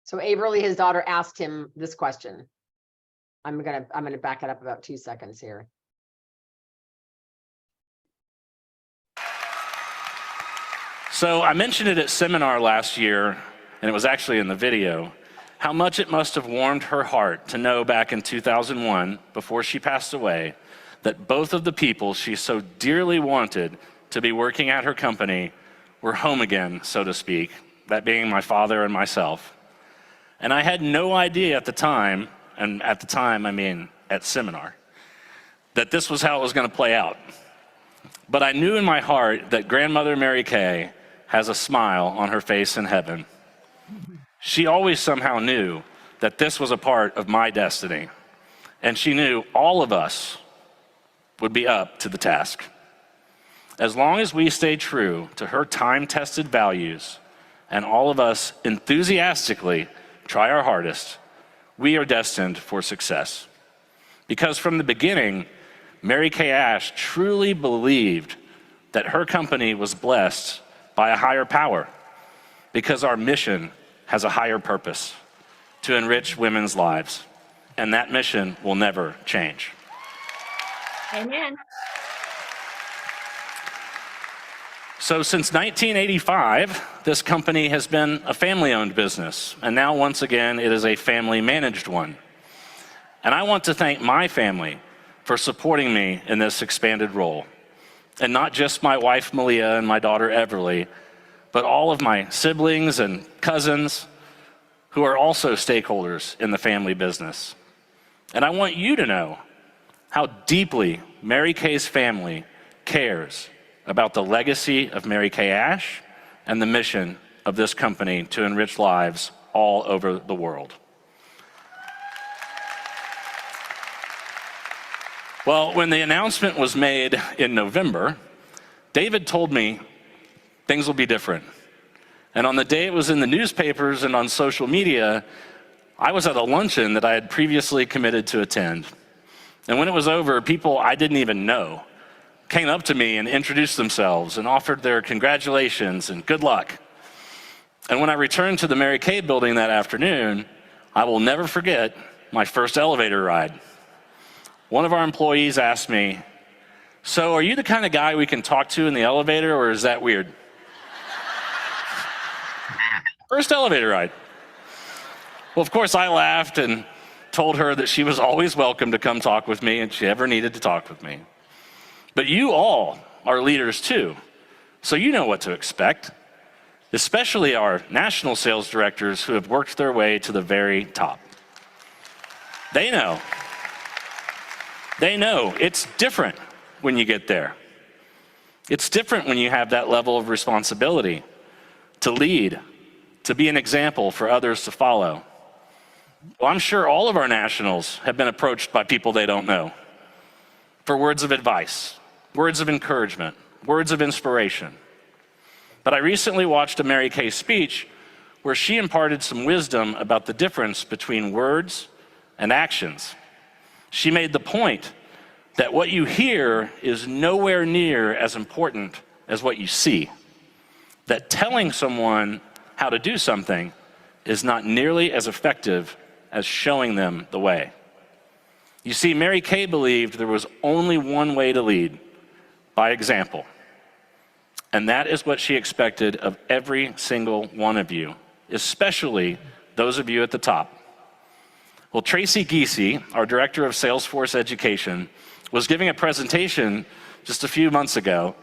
So Averly, his daughter, asked him this question. I'm gonna back it up about 2 seconds here. So I mentioned it at seminar last year, and it was actually in the video, how much it must have warmed her heart to know back in 2001, before she passed away, that both of the people she so dearly wanted to be working at her company were home again, so to speak, that being my father and myself. And I had no idea at the time, and at the time I mean at seminar, that this was how it was going to play out. But I knew in my heart that grandmother Mary Kay has a smile on her face in heaven. She always somehow knew that this was a part of my destiny, and she knew all of us would be up to the task. As long as we stay true to her time-tested values, and all of us enthusiastically try our hardest, we are destined for success. Because from the beginning, Mary Kay Ash truly believed that her company was blessed by a higher power, because our mission has a higher purpose, to enrich women's lives, and that mission will never change. Amen. So since 1985, this company has been a family-owned business, and now once again, it is a family-managed one. And I want to thank my family for supporting me in this expanded role. And not just my wife, Malia, and my daughter, Everly, but all of my siblings and cousins who are also stakeholders in the family business. And I want you to know how deeply Mary Kay's family cares about the legacy of Mary Kay Ash and the mission of this company to enrich lives all over the world. Well, when the announcement was made in November, David told me things will be different. And on the day it was in the newspapers and on social media, I was at a luncheon that I had previously committed to attend. And when it was over, people I didn't even know came up to me and introduced themselves and offered their congratulations and good luck. And when I returned to the Mary Kay building that afternoon, I will never forget my first elevator ride. One of our employees asked me, "So are you the kind of guy we can talk to in the elevator, or is that weird?" First elevator ride. Well, of course, I laughed and told her that she was always welcome to come talk with me if she ever needed to talk with me. But you all are leaders too, so you know what to expect, especially our national sales directors who have worked their way to the very top. They know. They know it's different when you get there. It's different when you have that level of responsibility to lead, to be an example for others to follow. Well, I'm sure all of our nationals have been approached by people they don't know for words of advice, words of encouragement, words of inspiration. But I recently watched a Mary Kay speech where she imparted some wisdom about the difference between words and actions. She made the point that what you hear is nowhere near as important as what you see. That telling someone how to do something is not nearly as effective as showing them the way. You see, Mary Kay believed there was only one way to lead, by example. And that is what she expected of every single one of you, especially those of you at the top. Well, Tracy Giese, our Director of Salesforce Education, was giving a presentation just a few months ago,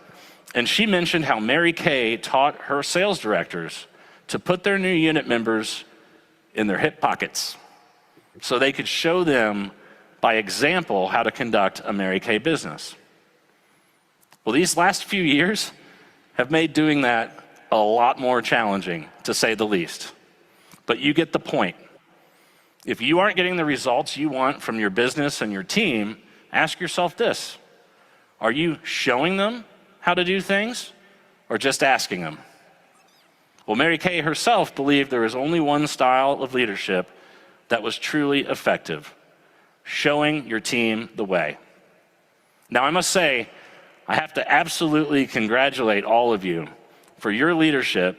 and she mentioned how Mary Kay taught her sales directors to put their new unit members in their hip pockets so they could show them by example how to conduct a Mary Kay business. Well, these last few years have made doing that a lot more challenging, to say the least. But you get the point. If you aren't getting the results you want from your business and your team, ask yourself this: are you showing them how to do things or just asking them? Well, Mary Kay herself believed there was only one style of leadership that was truly effective: showing your team the way. Now, I must say, I have to absolutely congratulate all of you for your leadership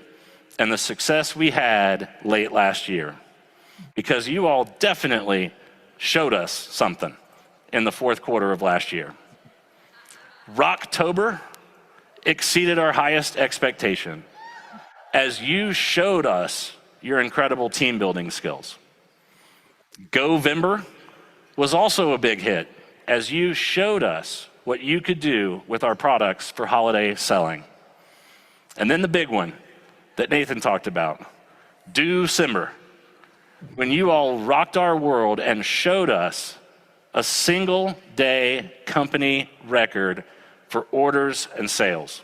and the success we had late last year, because you all definitely showed us something in the fourth quarter of last year. Rocktober exceeded our highest expectation as you showed us your incredible team building skills. Govember was also a big hit as you showed us what you could do with our products for holiday selling. And then the big one that Nathan talked about, December, when you all rocked our world and showed us a single day company record for orders and sales.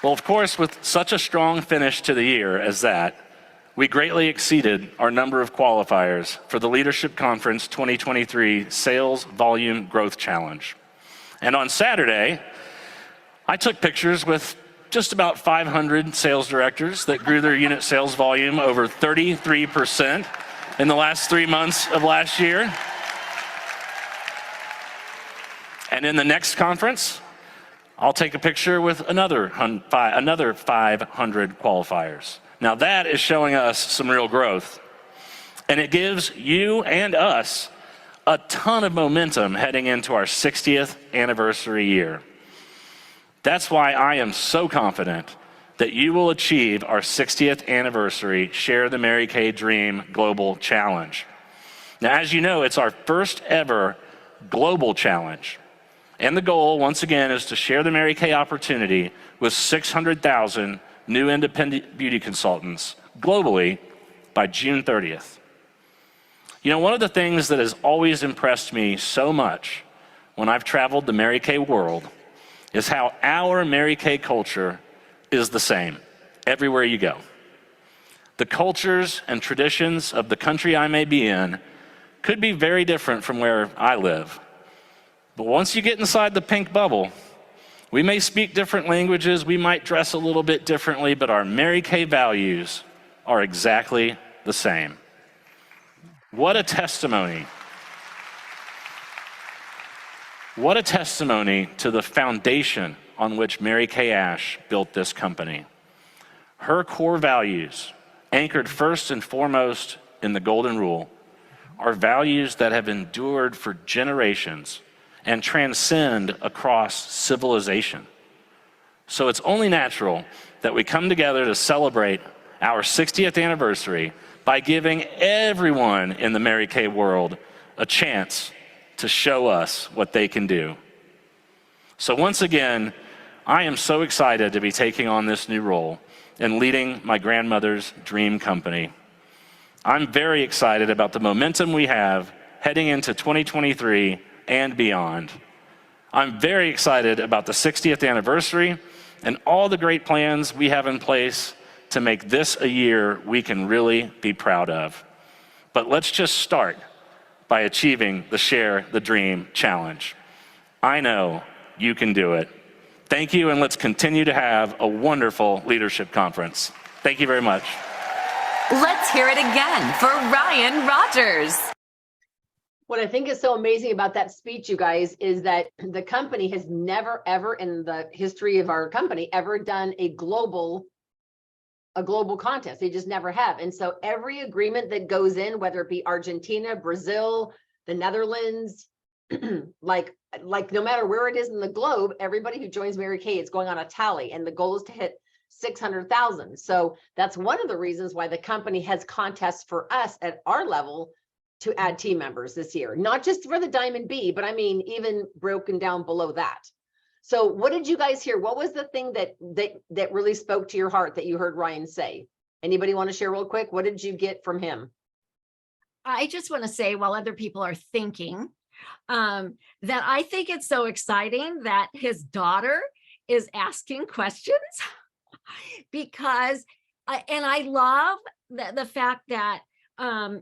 Well, of course, with such a strong finish to the year as that, we greatly exceeded our number of qualifiers for the Leadership Conference 2023 Sales Volume Growth Challenge. And on Saturday, I took pictures with just about 500 sales directors that grew their unit sales volume over 33% in the last 3 months of last year. And in the next conference, I'll take a picture with another 500 qualifiers. Now that is showing us some real growth. And it gives you and us a ton of momentum heading into our 60th anniversary year. That's why I am so confident that you will achieve our 60th anniversary Share the Mary Kay Dream Global Challenge. Now, as you know, it's our first ever global challenge. And the goal, once again, is to share the Mary Kay opportunity with 600,000 new independent beauty consultants globally by June 30th. You know, one of the things that has always impressed me so much when I've traveled the Mary Kay world is how our Mary Kay culture is the same everywhere you go. The cultures and traditions of the country I may be in could be very different from where I live. But once you get inside the pink bubble, we may speak different languages, we might dress a little bit differently, but our Mary Kay values are exactly the same. What a testimony. What a testimony to the foundation on which Mary Kay Ash built this company. Her core values, anchored first and foremost in the Golden Rule, are values that have endured for generations and transcend across civilization. So it's only natural that we come together to celebrate our 60th anniversary by giving everyone in the Mary Kay world a chance to show us what they can do. So once again, I am so excited to be taking on this new role and leading my grandmother's dream company. I'm very excited about the momentum we have heading into 2023 and beyond. I'm very excited about the 60th anniversary and all the great plans we have in place to make this a year we can really be proud of. But let's just start by achieving the Share the Dream Challenge. I know you can do it. Thank you, and let's continue to have a wonderful leadership conference. Thank you very much. Let's hear it again for Ryan Rogers. What I think is so amazing about that speech, you guys, is that the company has never, ever in the history of our company ever done a global contest. They just never have. And so every agreement that goes in, whether it be Argentina, Brazil, the Netherlands, like no matter where it is in the globe, everybody who joins Mary Kay is going on a tally, and the goal is to hit 600,000. So that's one of the reasons why the company has contests for us at our level to add team members this year, not just for the Diamond B, but I mean, even broken down below that. So what did you guys hear? What was the thing that really spoke to your heart that you heard Ryan say? Anybody want to share real quick? What did you get from him? I just want to say, while other people are thinking, that I think it's so exciting that his daughter is asking questions because, and I love the fact that,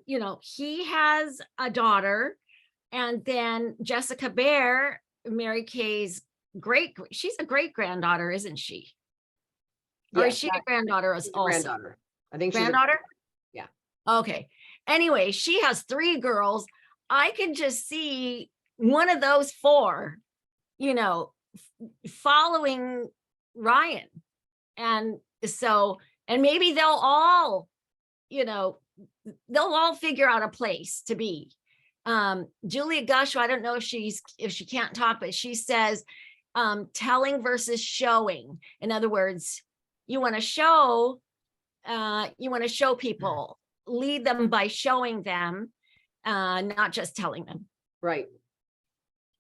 you know, he has a daughter, and then Jessica Bear, Mary Kay's she's a great granddaughter, isn't she? Or is she a granddaughter also? Granddaughter. I think she's granddaughter. Yeah. Okay. Anyway, she has 3 girls. I can just see one of those four, following Ryan. And so, and maybe they'll all figure out a place to be. Julia Gusho, I don't know if she can't talk, but she says, telling versus showing. In other words, you want to show people, lead them by showing them, not just telling them. Right.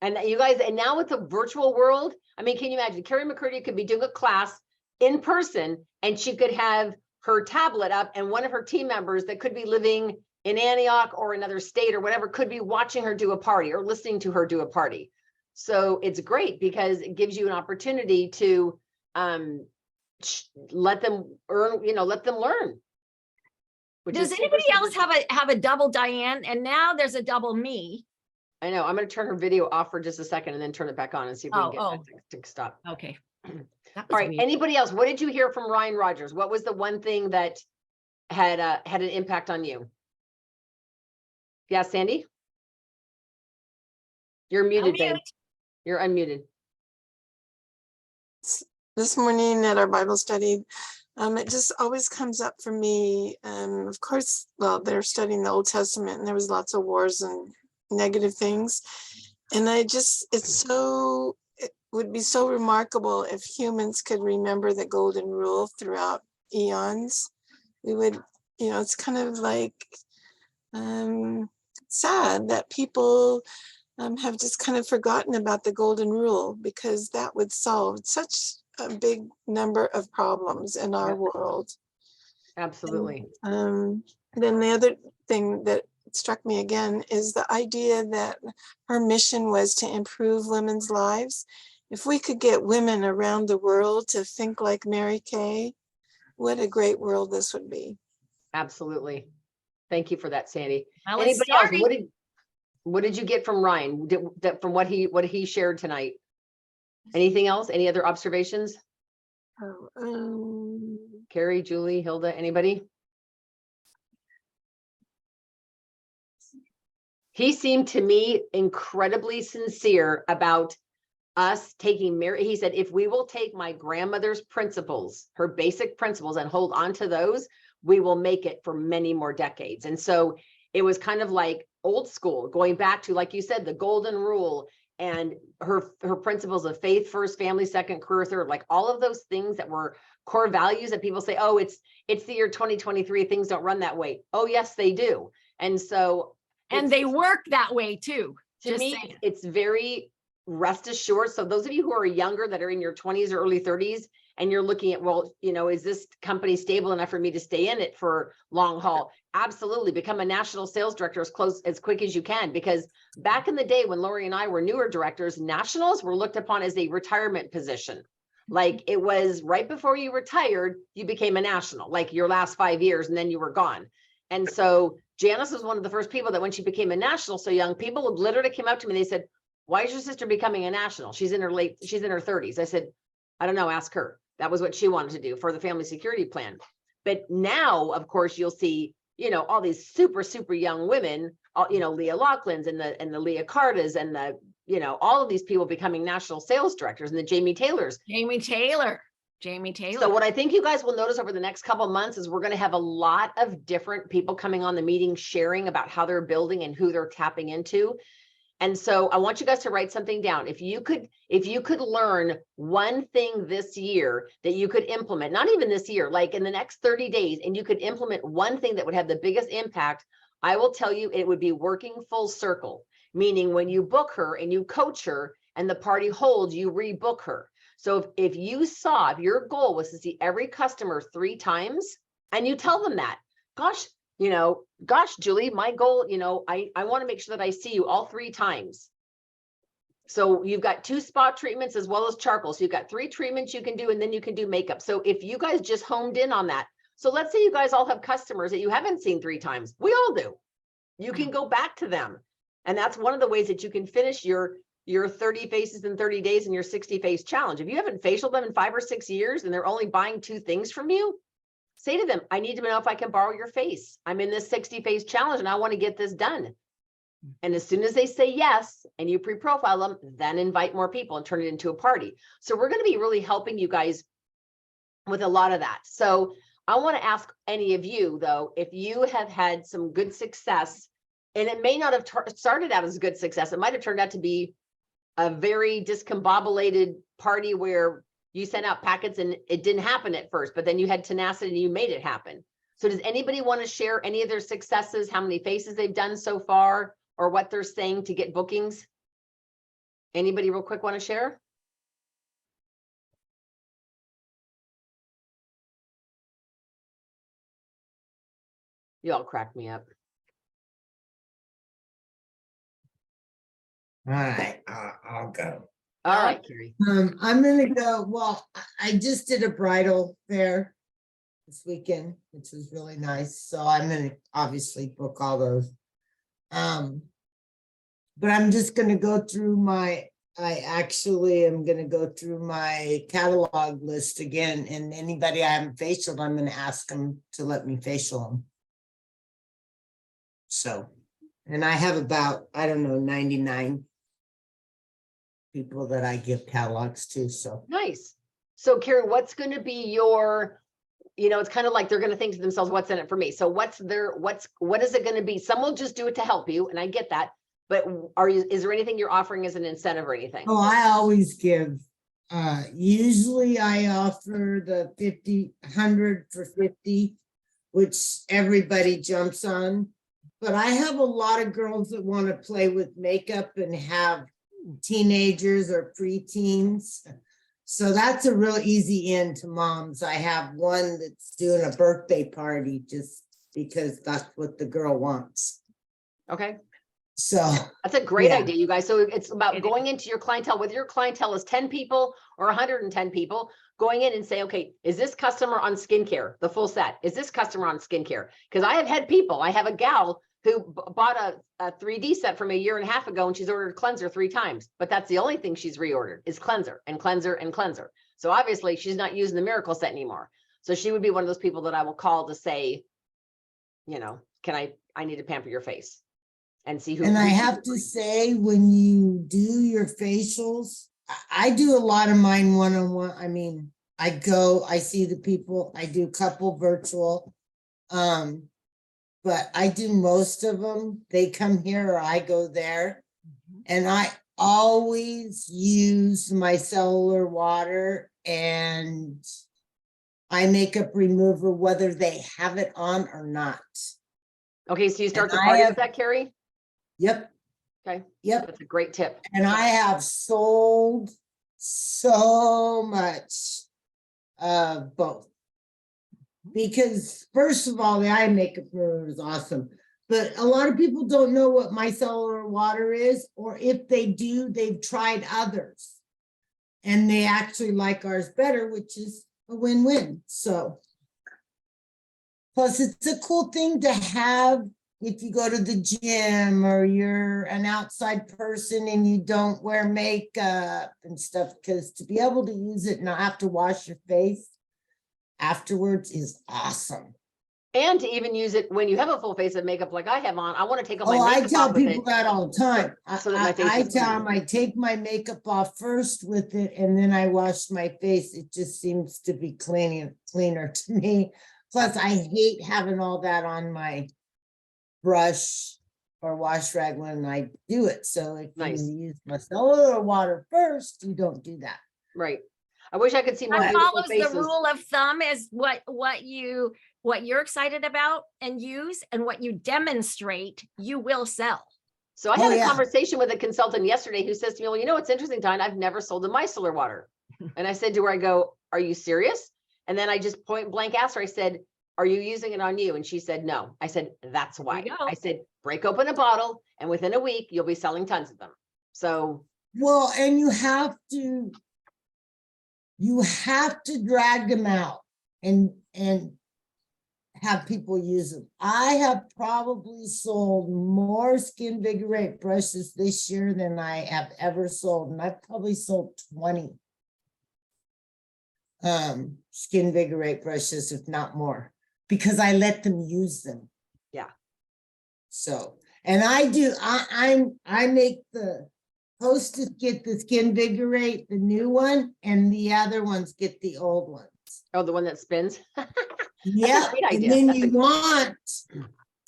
And you guys, and now with the virtual world, I mean, can you imagine Carrie McCurdy could be doing a class in person and she could have her tablet up and one of her team members that could be living in Antioch or another state or whatever could be watching her do a party or listening to her do a party. So it's great because it gives you an opportunity to let them learn. Does anybody else have a double Diane? And now there's a double me. I know. I'm going to turn her video off for just a second and then turn it back on and see if we can get that to stop. Okay. All right. Weird. Anybody else? What did you hear from Ryan Rogers? What was the one thing that had an impact on you? Yeah, Sandy? You're muted, babe. You're unmuted. This morning at our Bible study, it just always comes up for me. Of course, well, they're studying the Old Testament and there was lots of wars and negative things. And it would be so remarkable if humans could remember the golden rule throughout eons. We would, it's kind of like sad that people have just kind of forgotten about the golden rule, because that would solve such a big number of problems in our world. Absolutely. And, then the other thing that struck me again is the idea that her mission was to improve women's lives. If we could get women around the world to think like Mary Kay, what a great world this would be. Absolutely. Thank you for that, Sandy. Well, anybody else? What did you get from Ryan from what he shared tonight? Anything else? Any other observations? Carrie, Julie, Hilda, anybody? He seemed to me incredibly sincere about us taking Mary. He said, if we will take my grandmother's principles, her basic principles, and hold on to those, we will make it for many more decades. And so it was kind of like old school, going back to, like you said, the golden rule and her principles of faith first, family second, career third, like all of those things that were core values that people say, oh, it's the year 2023, things don't run that way. Oh, yes, they do. And so, and they work that way too. To me, it's very rest assured. So those of you who are younger, that are in your 20s or early 30s, and you're looking at, well, is this company stable enough for me to stay in it for long haul? Absolutely. Become a national sales director as quick as you can, because back in the day when Lori and I were newer directors, nationals were looked upon as a retirement position. Like it was right before you retired, you became a national, like your last 5 years, and then you were gone. And so Janice was one of the first people that when she became a national, so young, people would literally came up to me and they said, why is your sister becoming a national? She's in her 30s. I said, I don't know, ask her. That was what she wanted to do for the family security plan. But now, of course, you'll see, all these super, super young women, Leah Laughlin's and the Leah Cartas and all of these people becoming national sales directors, and the Jamie Taylors. Jamie Taylor. So what I think you guys will notice over the next couple of months is we're going to have a lot of different people coming on the meeting, sharing about how they're building and who they're tapping into. And so I want you guys to write something down. If you could learn one thing this year that you could implement, not even this year, like in the next 30 days, and you could implement one thing that would have the biggest impact, I will tell you it would be working full circle, meaning when you book her and you coach her and the party holds, you rebook her. So if your goal was to see every customer 3 times, and you tell them that, gosh, Julie, my goal, I want to make sure that I see you all 3 times. So you've got 2 spot treatments as well as charcoal. So you've got 3 treatments you can do, and then you can do makeup. So if you guys just homed in on that, so let's say you guys all have customers that you haven't seen 3 times. We all do. You can go back to them. And that's one of the ways that you can finish your 30 faces in 30 days and your 60 face challenge. If you haven't facialed them in 5 or 6 years and they're only buying 2 things from you, say to them, I need to know if I can borrow your face. I'm in this 60 face challenge and I want to get this done. And as soon as they say yes, and you pre-profile them, then invite more people and turn it into a party. So we're going to be really helping you guys with a lot of that. So I want to ask any of you though, if you have had some good success, and it may not have started out as a good success, it might have turned out to be a very discombobulated party where you sent out packets and it didn't happen at first, but then you had tenacity and you made it happen. So does anybody want to share any of their successes, how many faces they've done so far, or what they're saying to get bookings? Anybody real quick want to share? You all cracked me up. All right, I'll go. All right, Carrie. I'm gonna go. Well, I just did a bridal fair this weekend, which was really nice. So I'm gonna obviously book all those. But I'm just gonna go through my. I actually am gonna go through my catalog list again, and anybody I haven't facialed, I'm gonna ask them to let me facial them. So, and I have about, I don't know, 99 people that I give catalogs to, so. Nice. So Carrie, what's going to be your, it's kind of like they're going to think to themselves, what's in it for me? So what is it going to be? Some will just do it to help you. And I get that, but is there anything you're offering as an incentive or anything? Oh, I always give, usually I offer the 100 for 50, which everybody jumps on. But I have a lot of girls that want to play with makeup and have teenagers or preteens. So that's a real easy in to moms. I have one that's doing a birthday party just because that's what the girl wants. Okay. So that's a great yeah. idea, you guys. So it's about going into your clientele, whether your clientele is 10 people or 110 people, going in and say, okay, is this customer on skincare, the full set? Is this customer on skincare? Because I have had people, I have a gal who bought a 3D set from a year and a half ago, and she's ordered cleanser 3 times, but that's the only thing she's reordered is cleanser and cleanser and cleanser. So obviously she's not using the miracle set anymore. So she would be one of those people that I will call to say, I need to pamper your face and see who. And I have to say, when you do your facials, I do a lot of mine one-on-one. I mean, I see the people, I do a couple virtual, but I do most of them. They come here or I go there. And I always use my cellular water and eye makeup remover, whether they have it on or not. Okay, so you start the party with that, Carrie? Yep. Okay. Yep. That's a great tip. And I have sold so much of both. Because first of all, the eye makeup remover is awesome. But a lot of people don't know what micellar water is, or if they do, they've tried others. And they actually like ours better, which is a win-win. So, plus it's a cool thing to have if you go to the gym or you're an outside person and you don't wear makeup and stuff, because to be able to use it and not have to wash your face afterwards is awesome. And to even use it when you have a full face of makeup like I have on, I want to take off my Oh, makeup I tell off with people it. that all the time. So that my face I is tell clean. them I take my makeup off first with it and then I wash my face. It just seems to be cleaner to me. Plus, I hate having all that on my brush or wash rag when I do it. So if Nice. you use micellar water first, you don't do that. Right. I wish I could see more That beautiful follows faces. the rule of thumb is what you're excited about and use, and what you demonstrate, you will sell. So I had a yeah. conversation with a consultant yesterday who says to me, well, it's interesting, Don, I've never sold a micellar water. And I said to her, I go, are you serious? And then I just point blank asked her, I said, are you using it on you? And she said, no. I said, that's why. There you go. I said, break open a bottle and within a week, you'll be selling tons of them. So. Well, and you have to drag them out and have people use them. I have probably sold more Skin Vigorate brushes this year than I have ever sold. And I've probably sold 20 Skin Vigorate brushes, if not more, because I let them use them. Yeah. So, And I make the Hostess get the Skinvigorate, the new one, and the other ones get the old ones. Oh, the one that spins? Yeah, great and idea. then That's you a- want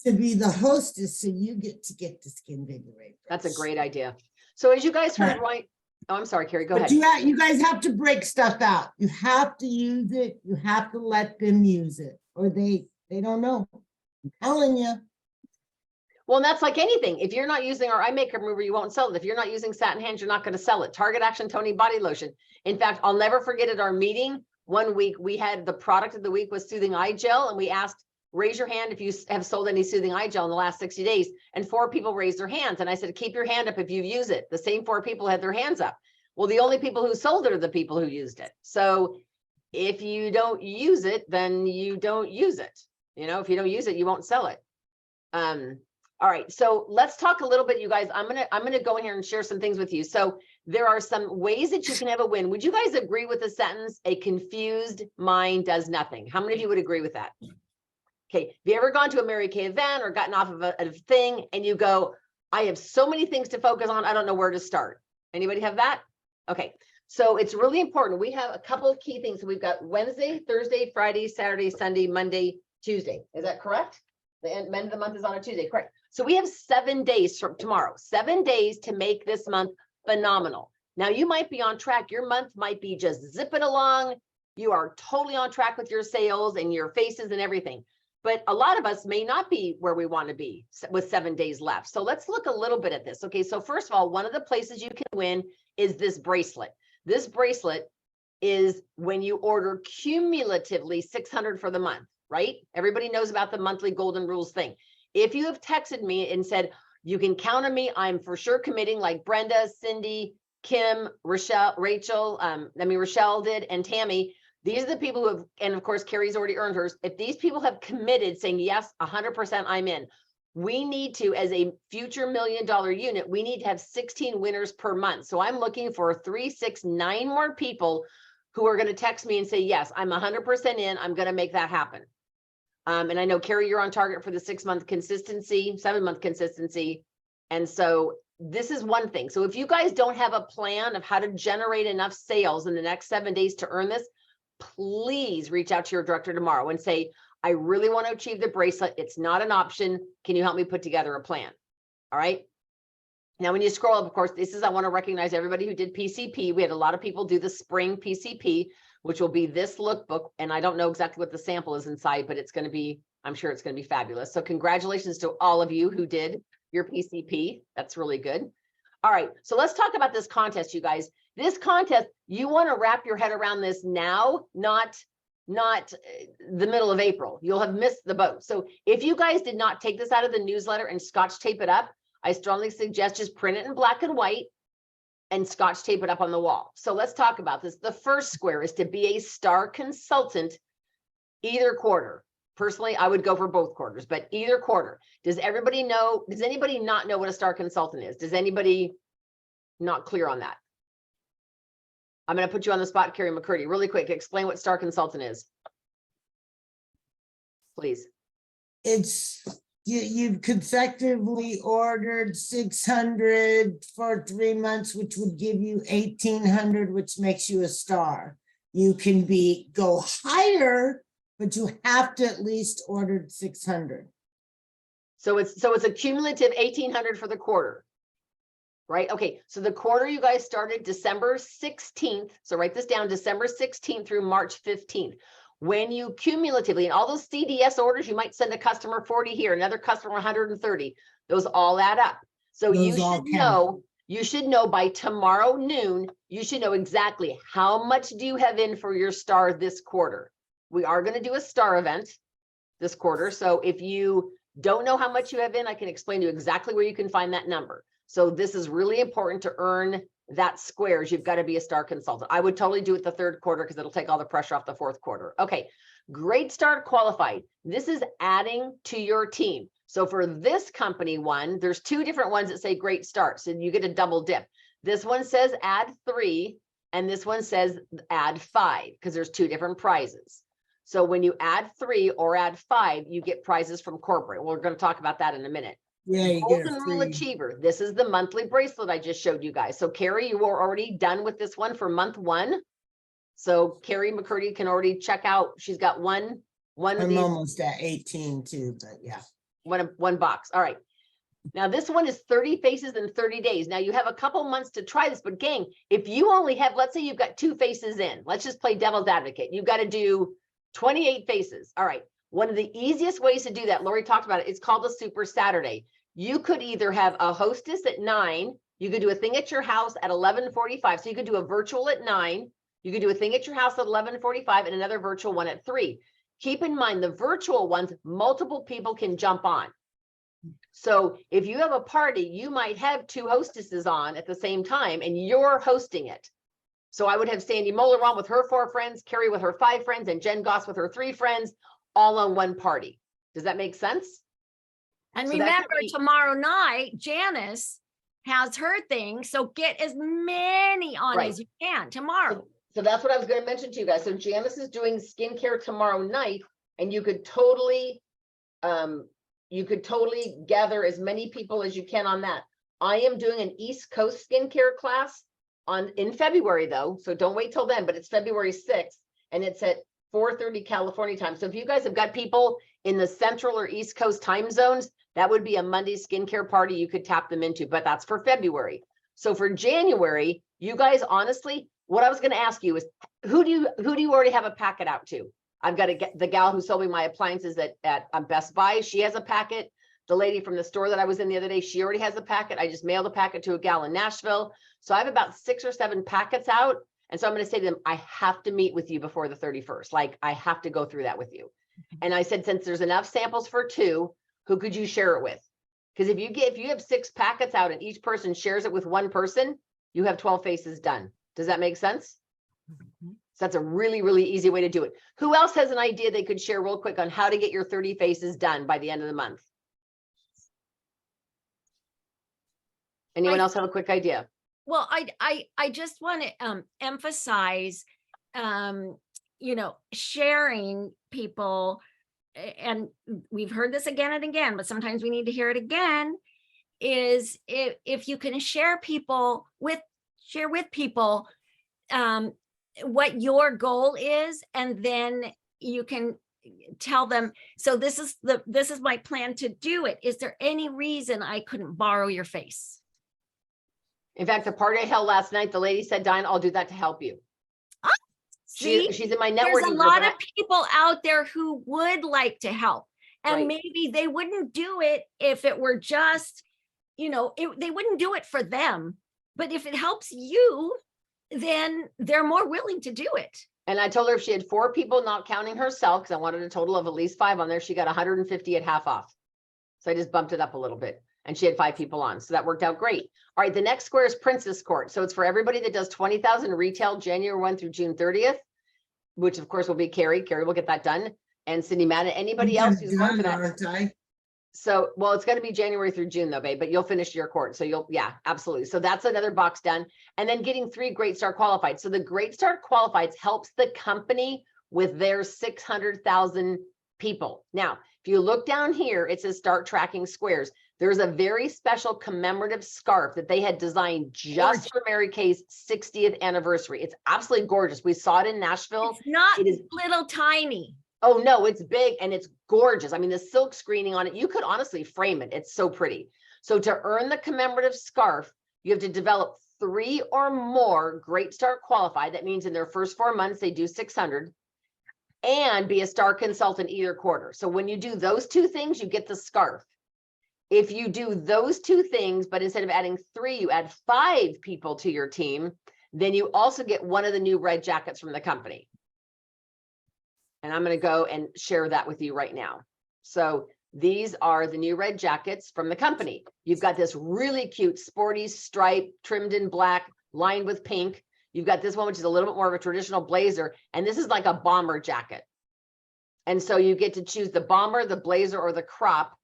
to be the hostess, so you get to get the Skinvigorate. That's a great idea. So as you guys heard, Right. right? Oh, I'm sorry, Carrie, go But ahead. you guys have to break stuff out. You have to use it. You have to let them use it, or they don't know. I'm telling you. Well, and that's like anything. If you're not using our eye makeup remover, you won't sell it. If you're not using satin hands, you're not going to sell it. Target Action Toning Body Lotion. In fact, I'll never forget at our meeting, one week we had the product of the week was soothing eye gel. And we asked, raise your hand if you have sold any soothing eye gel in the last 60 days. And 4 people raised their hands. And I said, keep your hand up if you use it. The same 4 people had their hands up. Well, the only people who sold it are the people who used it. So if you don't use it, then you don't use it. You know, if you don't use it, you won't sell it. All right, so let's talk a little bit, you guys. I'm gonna go in here and share some things with you. So there are some ways that you can have a win. Would you guys agree with the sentence, a confused mind does nothing? How many of you would agree with that? Okay, have you ever gone to a Mary Kay event or gotten off of a thing and you go, I have so many things to focus on, I don't know where to start. Anybody have that? Okay, so it's really important. We have a couple of key things. We've got Wednesday, Thursday, Friday, Saturday, Sunday, Monday, Tuesday. Is that correct? The end of the month is on a Tuesday, correct? So we have 7 days from tomorrow, 7 days to make this month phenomenal. Now you might be on track. Your month might be just zipping along. You are totally on track with your sales and your faces and everything. But a lot of us may not be where we want to be with 7 days left. So let's look a little bit at this. Okay, so first of all, one of the places you can win is this bracelet. This bracelet is when you order cumulatively 600 for the month, right? Everybody knows about the monthly golden rules thing. If you have texted me and said, you can count on me, I'm for sure committing, like Brenda, Cindy, Kim, Rachel did, and Tammy. These are the people who have, and of course, Carrie's already earned hers. If these people have committed saying, yes, 100% I'm in, we need to, as a future $1 million unit, we need to have 16 winners per month. So I'm looking for 3, 6, 9 more people who are going to text me and say, yes, I'm 100% in, I'm going to make that happen. And I know, Carrie, you're on target for the 6-month consistency, 7-month consistency. And so this is one thing. So if you guys don't have a plan of how to generate enough sales in the next 7 days to earn this, please reach out to your director tomorrow and say, I really want to achieve the bracelet. It's not an option. Can you help me put together a plan? All right. Now, when you scroll up, of course, I want to recognize everybody who did PCP. We had a lot of people do the spring PCP, which will be this lookbook. And I don't know exactly what the sample is inside, but it's going to be, I'm sure it's going to be fabulous. So congratulations to all of you who did your PCP. That's really good. All right, so let's talk about this contest, you guys. This contest, you want to wrap your head around this now, not the middle of April. You'll have missed the boat. So if you guys did not take this out of the newsletter and Scotch tape it up, I strongly suggest just print it in black and white and Scotch tape it up on the wall. So let's talk about this. The first square is to be a star consultant either quarter. Personally, I would go for both quarters, but either quarter. Does everybody know? Does anybody not know what a star consultant is? Does anybody not clear on that? I'm going to put you on the spot, Carrie McCurdy. Really quick, explain what star consultant is. Please. It's you've consecutively ordered 600 for 3 months, which would give you 1,800, which makes you a star. You can go higher, but you have to at least order 600. So it's a cumulative 1,800 for the quarter, right? Okay, so the quarter you guys started December 16th. So write this down, December 16th through March 15th. When you cumulatively, and all those CDS orders, you might send a customer 40 here, another customer 130. Those all add up. So you should know by tomorrow noon, you should know exactly how much do you have in for your star this quarter. We are going to do a star event this quarter. So if you don't know how much you have in, I can explain to you exactly where you can find that number. So this is really important to earn that squares. You've got to be a star consultant. I would totally do it the third quarter because it'll take all the pressure off the fourth quarter. Okay, great start qualified. This is adding to your team. So for this company one, there's 2 different ones that say great start. So you get a double dip. This one says add 3 and this one says add 5 because there's 2 different prizes. So when you add 3 or add 5, you get prizes from corporate. We're going to talk about that in a minute. Yeah, you get a Golden Rule free. Achiever. This is the monthly bracelet I just showed you guys. So Carrie, you were already done with this one for month 1. So Carrie McCurdy can already check out. She's got one of I'm these, almost at 18 too, but yeah. one box. All right. Now this one is 30 faces in 30 days. Now you have a couple months to try this, but gang, if you only have, let's say you've got 2 faces in, let's just play devil's advocate. You've got to do 28 faces. All right. One of the easiest ways to do that, Lori talked about it, it's called a Super Saturday. You could either have a hostess at 9, you could do a thing at your house at 11:45. So you could do a virtual at 9, you could do a thing at your house at 11:45 and another virtual one at 3. Keep in mind the virtual ones, multiple people can jump on. So if you have a party, you might have 2 hostesses on at the same time and you're hosting it. So I would have Sandy Moeller on with her 4 friends, Carrie with her 5 friends, and Jen Goss with her 3 friends, all on one party. Does that make sense? And So that could remember, be- tomorrow night, Janice has her thing. So get as many on Right. as you can tomorrow. So that's what I was going to mention to you guys. So Janice is doing skincare tomorrow night, and you could totally gather as many people as you can on that. I am doing an East Coast skincare class in February though, so don't wait till then, but it's February 6th and it's at 4:30 California time. So if you guys have got people in the Central or East Coast time zones, that would be a Monday skincare party you could tap them into, but that's for February. So for January, you guys, honestly, what I was going to ask you is who do you already have a packet out to? I've got the gal who sold me my appliances at Best Buy. She has a packet. The lady from the store that I was in the other day, she already has a packet. I just mailed a packet to a gal in Nashville. So I have about 6 or 7 packets out. And so I'm going to say to them, I have to meet with you before the 31st. Like I have to go through that with you. And I said, since there's enough samples for 2, who could you share it with? Because if you have 6 packets out and each person shares it with 1 person, you have 12 faces done. Does that make sense? So that's a really, really easy way to do it. Who else has an idea they could share real quick on how to get your 30 faces done by the end of the month? Anyone else have a quick idea? Well, I just want to emphasize, sharing people, and we've heard this again and again, but sometimes we need to hear it again, is if you can share with people what your goal is, and then you can tell them, so this is my plan to do it. Is there any reason I couldn't borrow your face? In fact, the party I held last night, the lady said, Diane, I'll do that to help you. See, She's in my networking there's a group, lot and of people out there who would like to help, and Right. maybe they wouldn't do it if it were just, they wouldn't do it for them. But if it helps you, then they're more willing to do it. And I told her if she had 4 people, not counting herself, because I wanted a total of at least 5 on there, she got 150 at half off. So I just bumped it up a little bit. And she had 5 people on. So that worked out great. All right, the next square is Princess Court. So it's for everybody that does 20,000 retail January 1 through June 30th, which of course will be Carrie. Carrie will get that done. And Cindy Madden, anybody else who's going for that. Aren't I? So, well, it's going to be January through June though, babe, but you'll finish your court. So yeah, absolutely. So that's another box done. And then getting 3 Great Start Qualified. So the Great Start Qualified helps the company with their 600,000 people. Now, if you look down here, it says start tracking squares. There's a very special commemorative scarf that they had designed just for Mary Kay's 60th anniversary. It's absolutely gorgeous. We saw it in Nashville. It's not It is little tiny. Oh no, it's big and it's gorgeous. I mean, the silk screening on it, you could honestly frame it. It's so pretty. So to earn the commemorative scarf, you have to develop 3 or more Great Start Qualified. That means in their first 4 months, they do 600 and be a star consultant either quarter. So when you do those 2 things, you get the scarf. If you do those 2 things, but instead of adding 3, you add 5 people to your team, then you also get one of the new red jackets from the company. And I'm going to go and share that with you right now. So these are the new red jackets from the company. You've got this really cute sporty stripe trimmed in black, lined with pink. You've got this one, which is a little bit more of a traditional blazer. And this is like a bomber jacket. And so you get to choose the bomber, the blazer, or the crop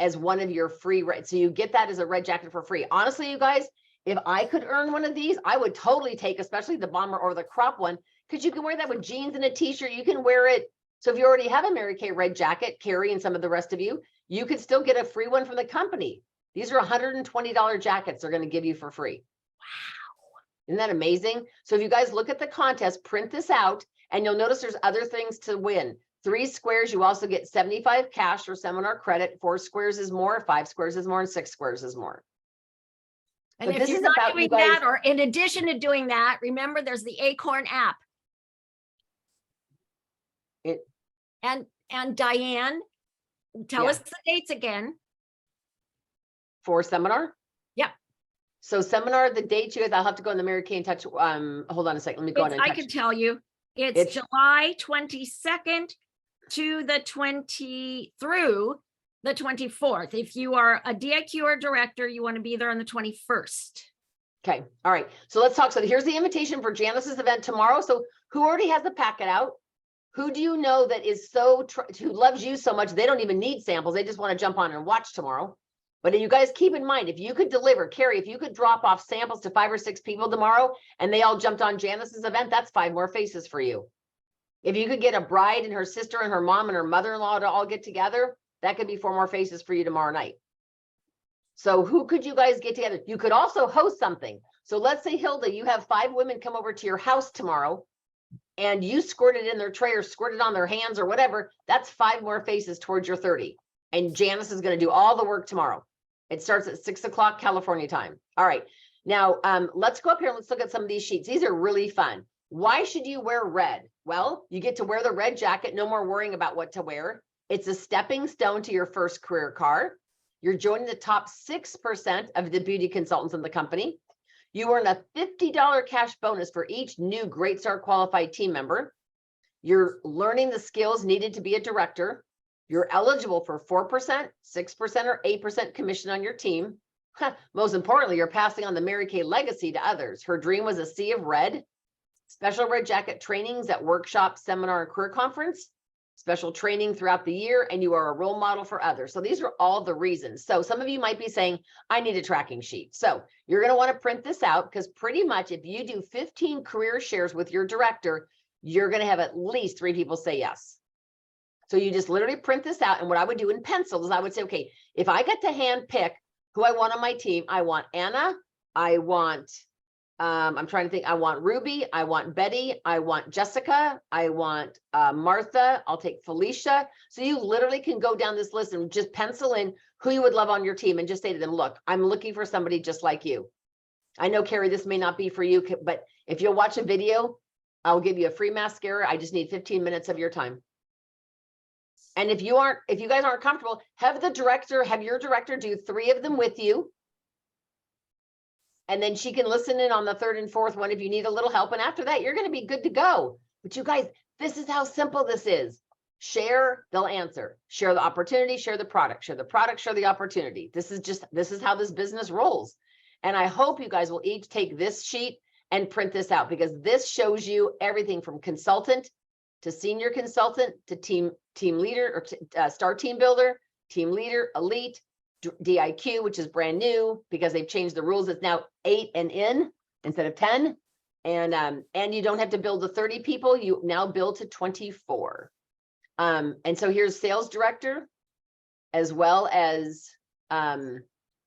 as one of your free red. So you get that as a red jacket for free. Honestly, you guys, if I could earn one of these, I would totally take, especially the bomber or the crop one, because you can wear that with jeans and a t-shirt. You can wear it. So if you already have a Mary Kay red jacket, Carrie and some of the rest of you, you could still get a free one from the company. These are $120 jackets they're going to give you for free. Wow. Isn't that amazing? So if you guys look at the contest, print this out, and you'll notice there's other things to win. 3 squares, you also get 75 cash or seminar credit. 4 squares is more, 5 squares is more, and 6 squares is more. And But if this you're is not about doing you guys. that, or in addition to doing that, remember there's the Acorn app. And Diane, tell Yeah. us the dates again. For seminar? Yep. So seminar, the date, you guys, I'll have to go in the Mary Kay and touch. Hold on a second. Let me go in and I touch. can tell you, it's July 22nd to through the 24th. If you are a DIQ or director, you want to be there on the 21st. Okay. All right. So let's talk. So here's the invitation for Janice's event tomorrow. So who already has the packet out? Who do you know that is who loves you so much they don't even need samples? They just want to jump on and watch tomorrow. But you guys keep in mind, if you could deliver, Carrie, if you could drop off samples to 5 or 6 people tomorrow and they all jumped on Janice's event, that's 5 more faces for you. If you could get a bride and her sister and her mom and her mother-in-law to all get together, that could be 4 more faces for you tomorrow night. So who could you guys get together? You could also host something. So let's say, Hilda, you have 5 women come over to your house tomorrow and you squirt it in their tray or squirt it on their hands or whatever. That's 5 more faces towards your 30. And Janice is going to do all the work tomorrow. It starts at 6 o'clock California time. All right. Now, let's go up here and let's look at some of these sheets. These are really fun. Why should you wear red? Well, you get to wear the red jacket. No more worrying about what to wear. It's a stepping stone to your first career car. You're joining the top 6% of the beauty consultants in the company. You earn a $50 cash bonus for each new Great Start qualified team member. You're learning the skills needed to be a director. You're eligible for 4%, 6%, or 8% commission on your team. Most importantly, you're passing on the Mary Kay legacy to others. Her dream was a sea of red, special red jacket trainings at workshop, seminar, and career conference, special training throughout the year, and you are a role model for others. So these are all the reasons. So some of you might be saying, I need a tracking sheet. So you're going to want to print this out because pretty much if you do 15 career shares with your director, you're going to have at least 3 people say yes. So you just literally print this out. And what I would do in pencil is I would say, okay, if I get to hand pick who I want on my team, I want Anna, I want, I'm trying to think, I want Ruby, I want Betty, I want Jessica, I want Martha, I'll take Felicia. So you literally can go down this list and just pencil in who you would love on your team and just say to them, look, I'm looking for somebody just like you. I know, Carrie, this may not be for you, but if you'll watch a video, I'll give you a free mascara. I just need 15 minutes of your time. And if you guys aren't comfortable, have your director do 3 of them with you. And then she can listen in on the 3rd and 4th one if you need a little help. And after that, you're going to be good to go. But you guys, this is how simple this is. Share, they'll answer. Share the opportunity, share the product, share the opportunity. This is how this business rolls. And I hope you guys will each take this sheet and print this out because this shows you everything from consultant to senior consultant to team leader or star team builder, team leader, elite, DIQ, which is brand new because they've changed the rules. It's now 8 and in instead of 10. And you don't have to build to 30 people. You now build to 24. And so here's sales director as well as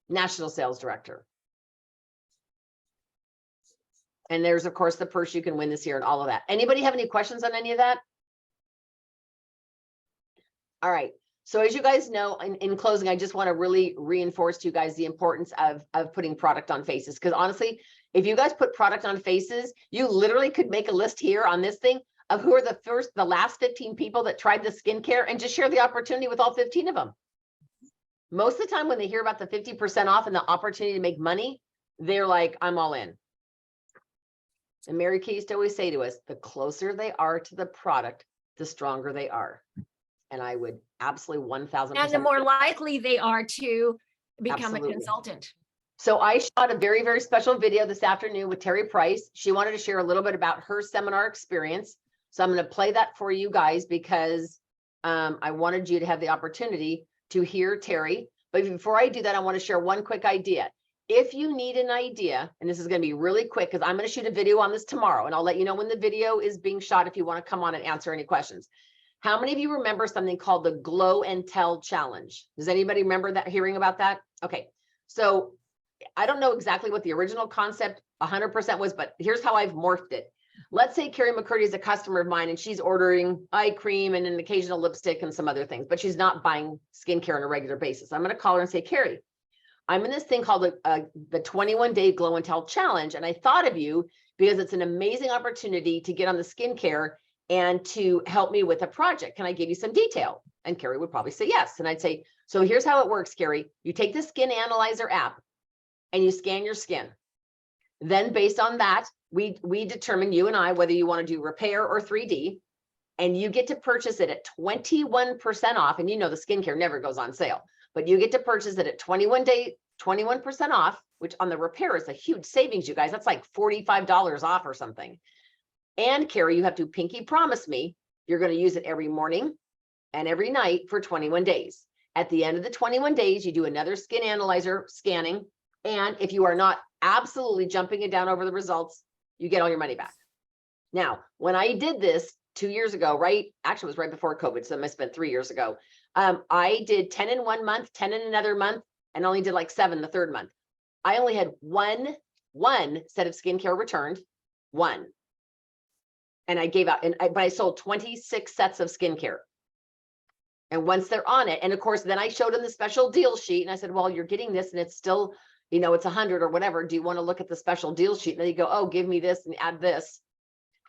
national sales director. And there's, of course, the purse you can win this year and all of that. Anybody have any questions on any of that? All right. So as you guys know, in closing, I just want to really reinforce to you guys the importance of putting product on faces. Because honestly, if you guys put product on faces, you literally could make a list here on this thing of who are the last 15 people that tried the skincare and just share the opportunity with all 15 of them. Most of the time when they hear about the 50% off and the opportunity to make money, they're like, I'm all in. And Mary Kay used to always say to us, the closer they are to the product, the stronger they are. And I would absolutely 1000%. And the more likely they are to become Absolutely. a consultant. So I shot a very, very special video this afternoon with Terry Price. She wanted to share a little bit about her seminar experience. So I'm going to play that for you guys because I wanted you to have the opportunity to hear Terry. But before I do that, I want to share one quick idea. If you need an idea, and this is going to be really quick because I'm going to shoot a video on this tomorrow, and I'll let you know when the video is being shot if you want to come on and answer any questions. How many of you remember something called the Glow and Tell Challenge? Does anybody remember that, hearing about that? Okay, so I don't know exactly what the original concept 100% was, but here's how I've morphed it. Let's say Carrie McCurdy is a customer of mine and she's ordering eye cream and an occasional lipstick and some other things, but she's not buying skincare on a regular basis. I'm going to call her and say, Carrie, I'm in this thing called the 21-day Glow and Tell Challenge. And I thought of you because it's an amazing opportunity to get on the skincare and to help me with a project. Can I give you some detail? And Carrie would probably say yes. And I'd say, so here's how it works, Carrie. You take the Skin Analyzer app and you scan your skin. Then based on that, we determine, you and I, whether you want to do repair or 3D, and you get to purchase it at 21% off. And you know, the skincare never goes on sale, but you get to purchase it at 21% off, which on the repair is a huge savings, you guys. That's like $45 off or something. And Carrie, you have to pinky promise me you're going to use it every morning and every night for 21 days. At the end of the 21 days, you do another Skin Analyzer scanning. And if you are not absolutely jumping it down over the results, you get all your money back. Now, when I did this 2 years ago, right? Actually, it was right before COVID. So it must have been 3 years ago. I did 10 in 1 month, 10 in another month, and only did like 7 the third month. I only had one set of skincare returned, one. And I gave out, but I sold 26 sets of skincare. And once they're on it, and of course, then I showed them the special deal sheet and I said, well, you're getting this and it's still, you know, it's 100 or whatever. Do you want to look at the special deal sheet? And then you go, oh, give me this and add this.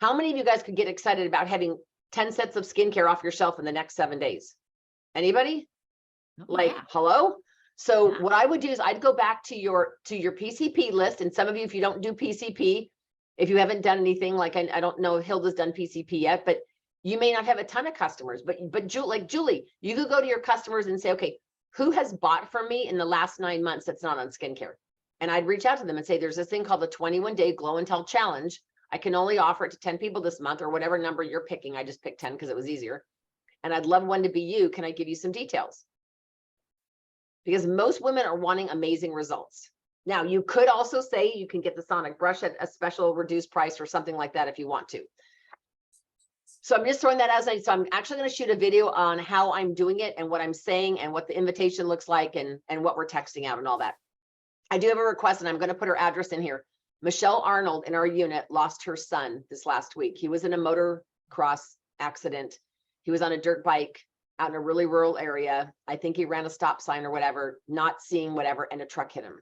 How many of you guys could get excited about having 10 sets of skincare off your shelf in the next 7 days? Anybody? Like, hello? So what I would do is I'd go back to your PCP list. And some of you, if you don't do PCP, if you haven't done anything, like I don't know if Hilda's done PCP yet, but you may not have a ton of customers, but Julie, you could go to your customers and say, okay, who has bought from me in the last 9 months that's not on skincare? And I'd reach out to them and say, there's this thing called the 21-day Glow and Tell Challenge. I can only offer it to 10 people this month, or whatever number you're picking. I just picked 10 because it was easier. And I'd love one to be you. Can I give you some details? Because most women are wanting amazing results. Now, you could also say you can get the Sonic brush at a special reduced price or something like that if you want to. So I'm just throwing that as so I'm actually going to shoot a video on how I'm doing it and what I'm saying and what the invitation looks like and what we're texting out and all that. I do have a request and I'm going to put her address in here. Michelle Arnold in our unit lost her son this last week. He was in a motocross accident. He was on a dirt bike out in a really rural area. I think he ran a stop sign or whatever, not seeing whatever, and a truck hit him.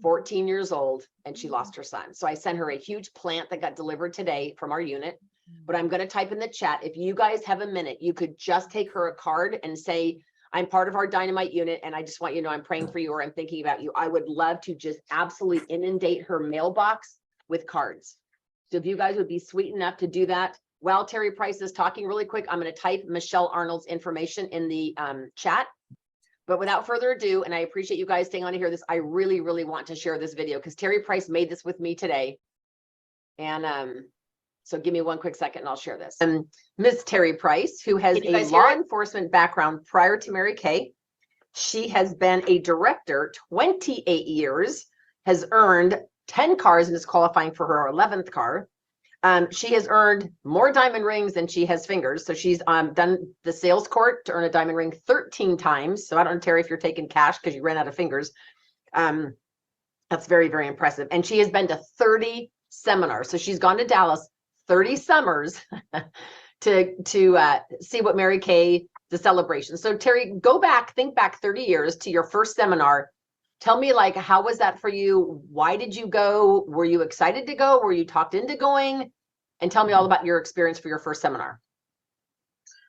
14 years old, and she lost her son. So I sent her a huge plant that got delivered today from our unit. But I'm going to type in the chat. If you guys have a minute, you could just take her a card and say, I'm part of our Dynamite unit, and I just want you to know I'm praying for you or I'm thinking about you. I would love to just absolutely inundate her mailbox with cards. So if you guys would be sweet enough to do that. While Terry Price is talking really quick, I'm going to type Michelle Arnold's information in the chat. But without further ado, and I appreciate you guys staying on to hear this, I really, really want to share this video because Terry Price made this with me today. And so give me one quick second and I'll share this. Ms. Terry Price, who has a law enforcement background prior to Mary Kay. She has been a director 28 years, has earned 10 cars and is qualifying for her 11th car. She has earned more diamond rings than she has fingers. So she's done the sales court to earn a diamond ring 13 times. So I don't know, Terry, if you're taking cash because you ran out of fingers. That's very, very impressive. And she has been to 30 seminars. So she's gone to Dallas 30 summers to see what Mary Kay, the celebration. So Terry, think back 30 years to your first seminar. Tell me, like, how was that for you? Why did you go? Were you excited to go? Were you talked into going? And tell me all about your experience for your first seminar.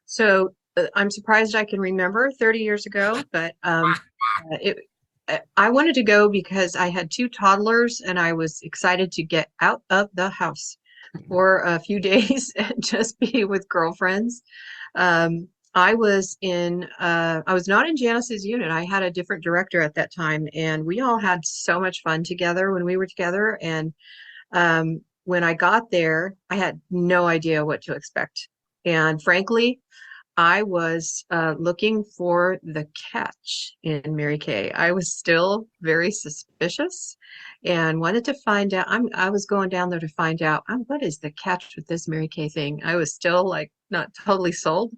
So I'm surprised I can remember 30 years ago, but I wanted to go because I had 2 toddlers and I was excited to get out of the house for a few days and just be with girlfriends. I was not in Janice's unit. I had a different director at that time, and we all had so much fun together when we were together. And when I got there, I had no idea what to expect. And frankly, I was looking for the catch in Mary Kay. I was still very suspicious and wanted to find out. I was going down there to find out what is the catch with this Mary Kay thing. I was still like not totally sold.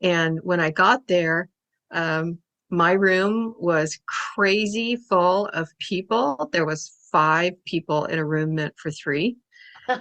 And when I got there, my room was crazy full of people. There was 5 people in a room meant for 3.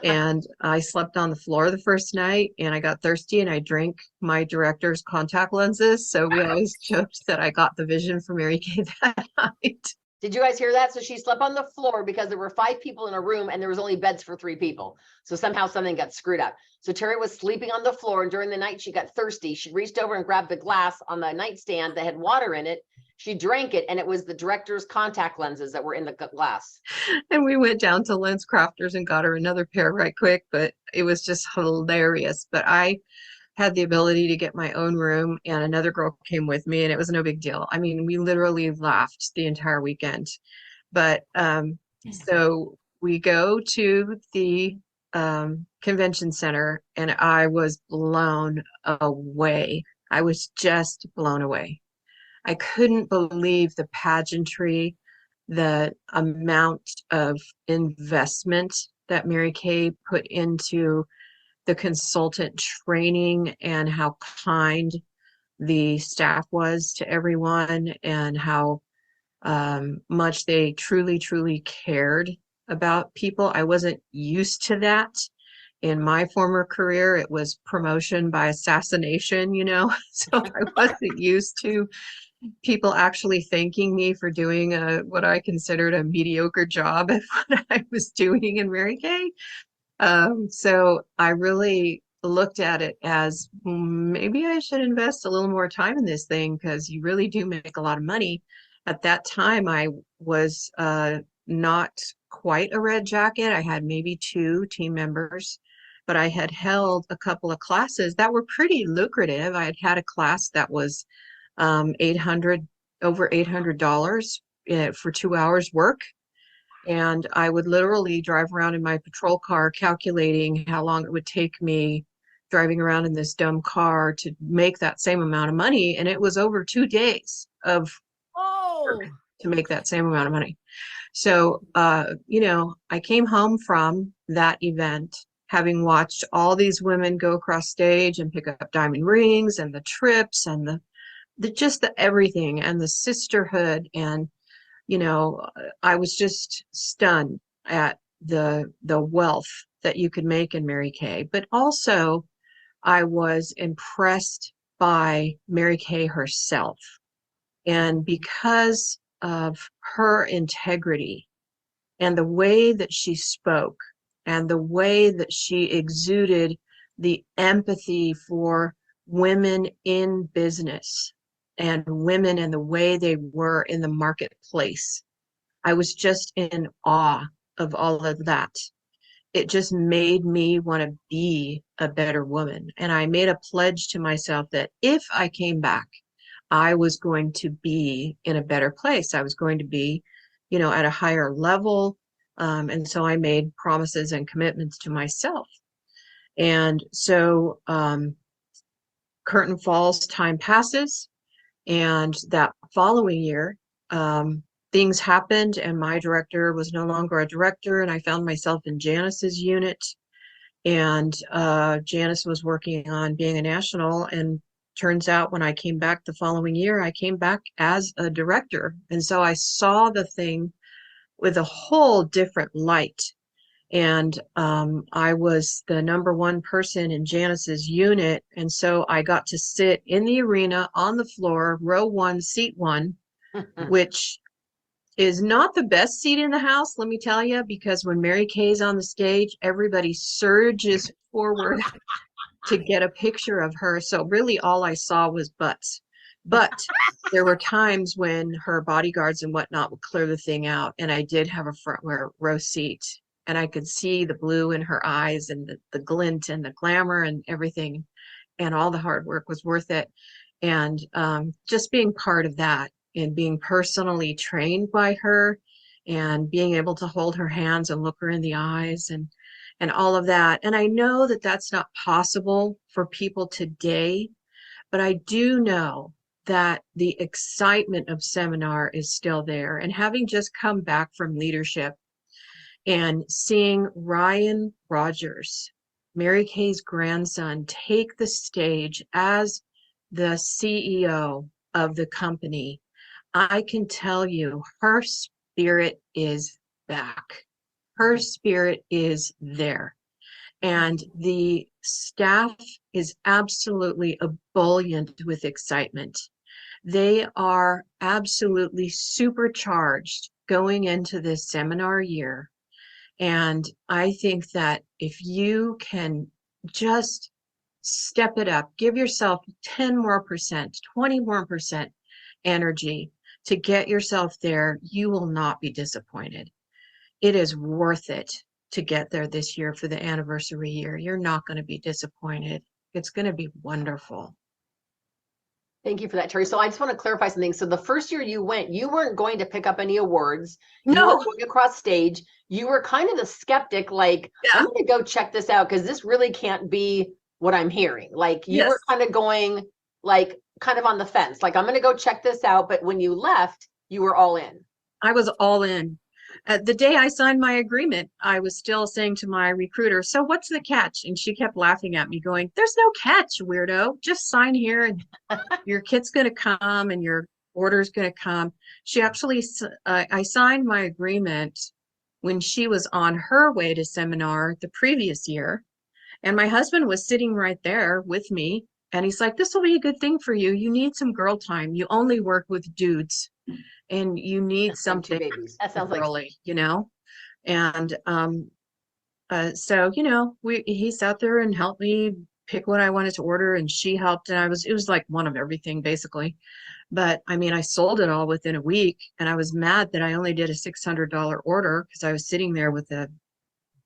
And I slept on the floor the first night, and I got thirsty and I drank my director's contact lenses. So we always joked that I got the vision for Mary Kay that night. Did you guys hear that? So she slept on the floor because there were 5 people in a room and there was only beds for 3 people. So somehow something got screwed up. So Terry was sleeping on the floor, and during the night she got thirsty. She reached over and grabbed the glass on the nightstand that had water in it. She drank it, and it was the director's contact lenses that were in the glass. And we went down to Lens Crafters and got her another pair right quick, but it was just hilarious. But I had the ability to get my own room, and another girl came with me, and it was no big deal. I mean, we literally laughed the entire weekend. But so we go to the convention center, and I was blown away. I was just blown away. I couldn't believe the pageantry, the amount of investment that Mary Kay put into the consultant training, and how kind the staff was to everyone, and how much they truly, truly cared about people. I wasn't used to that. In my former career, it was promotion by assassination, so I wasn't used to people actually thanking me for doing what I considered a mediocre job at what I was doing in Mary Kay. So I really looked at it as maybe I should invest a little more time in this thing, because you really do make a lot of money. At that time, I was not quite a red jacket. I had maybe 2 team members, but I had held a couple of classes that were pretty lucrative. I had a class that was over $800 for 2 hours work. And I would literally drive around in my patrol car calculating how long it would take me driving around in this dumb car to make that same amount of money. And it was over 2 days of work to make that same amount of money. So, I came home from that event having watched all these women go across stage and pick up diamond rings, and the trips, and the everything, and the sisterhood. And I was just stunned at the wealth that you could make in Mary Kay. But also I was impressed by Mary Kay herself. And because of her integrity and the way that she spoke and the way that she exuded the empathy for women in business and women and the way they were in the marketplace, I was just in awe of all of that. It just made me want to be a better woman. And I made a pledge to myself that if I came back, I was going to be in a better place. I was going to be, at a higher level. And so I made promises and commitments to myself. And so curtain falls, time passes. And that following year, things happened, and my director was no longer a director, and I found myself in Janice's unit. And Janice was working on being a national, and turns out when I came back the following year, I came back as a director. And so I saw the thing with a whole different light. And I was the #1 person in Janice's unit. And so I got to sit in the arena on the floor, row 1, seat 1, which is not the best seat in the house, let me tell you, because when Mary Kay's on the stage, everybody surges forward to get a picture of her. So really all I saw was butts. But there were times when her bodyguards and whatnot would clear the thing out, and I did have a front row seat. And I could see the blue in her eyes, and the glint and the glamour and everything, and all the hard work was worth it. And just being part of that, and being personally trained by her, and being able to hold her hands and look her in the eyes, and all of that. And I know that that's not possible for people today, but I do know that the excitement of seminar is still there. And having just come back from leadership and seeing Ryan Rogers, Mary Kay's grandson, take the stage as the CEO of the company, I can tell you her spirit is back. Her spirit is there. And the staff is absolutely ebullient with excitement. They are absolutely supercharged going into this seminar year. And I think that if you can just step it up, give yourself 10 more percent, 20 more percent energy to get yourself there, you will not be disappointed. It is worth it to get there this year for the anniversary year. You're not going to be disappointed. It's going to be wonderful. Thank you for that, Terry. So I just want to clarify something. So the first year you went, you weren't going to pick up any awards. You No. weren't going across stage. You were kind of the skeptic, like, I'm going to go check this out because this really can't be what I'm hearing. Like you were kind of going, like, kind of on the fence. Like, I'm going to go check this out. But when you left, you were all in. I was all in. The day I signed my agreement, I was still saying to my recruiter, so what's the catch? And she kept laughing at me going, there's no catch, weirdo. Just sign here and your kit's going to come and your order's going to come. She actually, I signed my agreement when she was on her way to seminar the previous year. And my husband was sitting right there with me. And he's like, this will be a good thing for you. You need some girl time. You only work with dudes. And you need something That sounds girly, like, you know? And so, you know, he sat there and helped me pick what I wanted to order, and she helped, and it was like one of everything basically. But I mean, I sold it all within a week, and I was mad that I only did a $600 order because I was sitting there with a